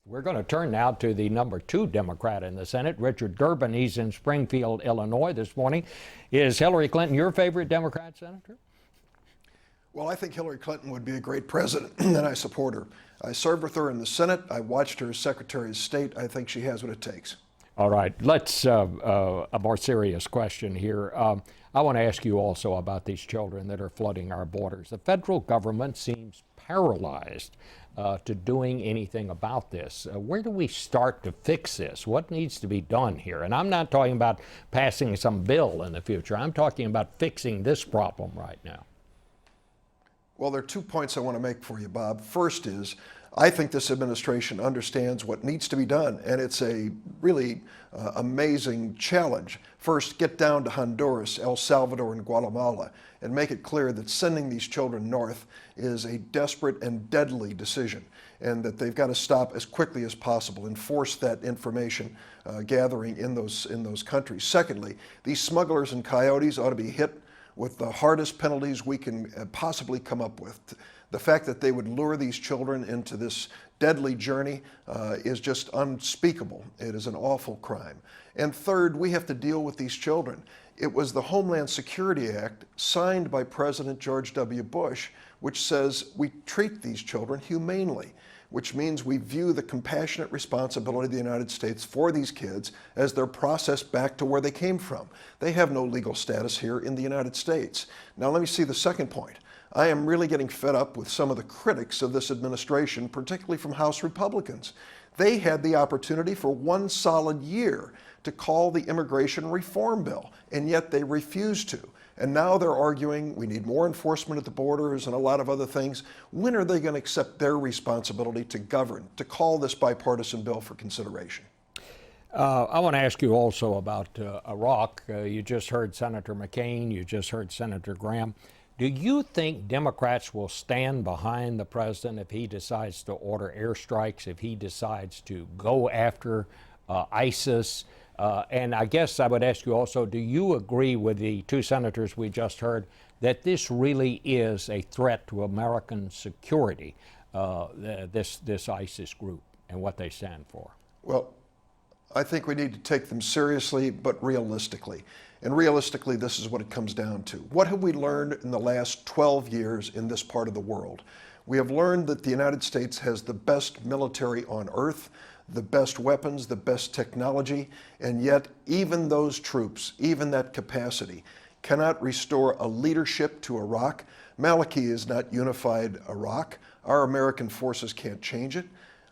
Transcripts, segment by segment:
We're going to turn now to the number 2 Democrat in the Senate, Richard Durbin. He's in Springfield, Illinois this morning. Is Hillary Clinton your favorite Democrat senator? Well, I think Hillary Clinton would be a great president, and I support her. I served with her in the Senate. I watched her as Secretary of State. I think she has what it takes. All right. Let's, a more serious question here. I want to ask you also about these children that are flooding our borders. The federal government seems paralyzed to doing anything about this. Where do we start to fix this? What needs to be done here? And I'm not talking about passing some bill in the future. I'm talking about fixing this problem right now. Well, there are 2 points I want to make for you, Bob. First is, I think this administration understands what needs to be done, and it's a really amazing challenge. First, get down to Honduras, El Salvador, and Guatemala, and make it clear that sending these children north is a desperate and deadly decision, and that they've got to stop as quickly as possible and force that information gathering in those countries. Secondly, these smugglers and coyotes ought to be hit with the hardest penalties we can possibly come up with. The fact that they would lure these children into this deadly journey is just unspeakable. It is an awful crime. And third, we have to deal with these children. It was the Homeland Security Act signed by President George W. Bush, which says we treat these children humanely, which means we view the compassionate responsibility of the United States for these kids as they're processed back to where they came from. They have no legal status here in the United States. Now let me see the second point. I am really getting fed up with some of the critics of this administration, particularly from House Republicans. They had the opportunity for 1 solid year to call the immigration reform bill, and yet they refused to. And now they're arguing we need more enforcement at the borders and a lot of other things. When are they going to accept their responsibility to govern, to call this bipartisan bill for consideration? I want to ask you also about Iraq. You just heard Senator McCain, you just heard Senator Graham. Do you think Democrats will stand behind the president if he decides to order airstrikes, if he decides to go after ISIS? And I guess I would ask you also, do you agree with the 2 senators we just heard that this really is a threat to American security, this ISIS group and what they stand for? Well, I think we need to take them seriously, but realistically. And realistically, this is what it comes down to. What have we learned in the last 12 years in this part of the world? We have learned that the United States has the best military on earth, the best weapons, the best technology, and yet even those troops, even that capacity, cannot restore a leadership to Iraq. Maliki is not unified Iraq. Our American forces can't change it.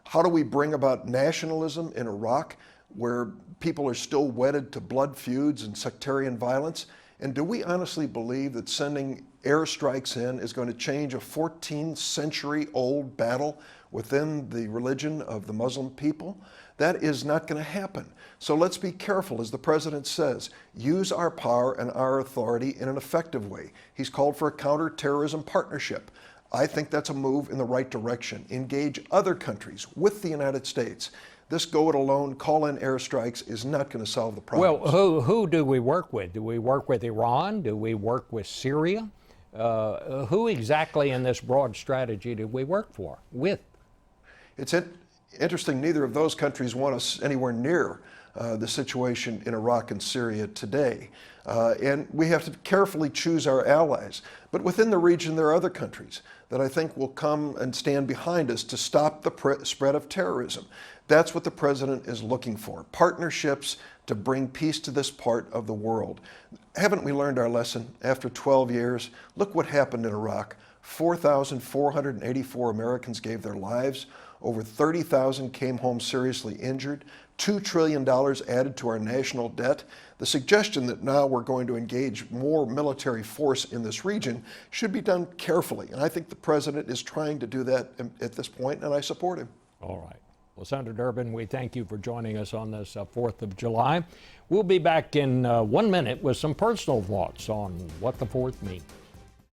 How do we bring about nationalism in Iraq, where people are still wedded to blood feuds and sectarian violence? And do we honestly believe that sending airstrikes in is going to change a 14th century old battle within the religion of the Muslim people? That is not going to happen. So let's be careful, as the president says, use our power and our authority in an effective way. He's called for a counterterrorism partnership. I think that's a move in the right direction. Engage other countries with the United States. This go it alone, call in airstrikes is not going to solve the problem. Well, who do we work with? Do we work with Iran? Do we work with Syria? Who exactly in this broad strategy do we work with? It's interesting, neither of those countries want us anywhere near the situation in Iraq and Syria today. And we have to carefully choose our allies. But within the region, there are other countries that I think will come and stand behind us to stop the spread of terrorism. That's what the president is looking for, partnerships to bring peace to this part of the world. Haven't we learned our lesson after 12 years? Look what happened in Iraq. 4,484 Americans gave their lives. Over 30,000 came home seriously injured. $2 trillion added to our national debt. The suggestion that now we're going to engage more military force in this region should be done carefully. And I think the president is trying to do that at this point, and I support him. All right. Well, Senator Durbin, we thank you for joining us on this 4th of July. We'll be back in 1 minute with some personal thoughts on what the 4th means.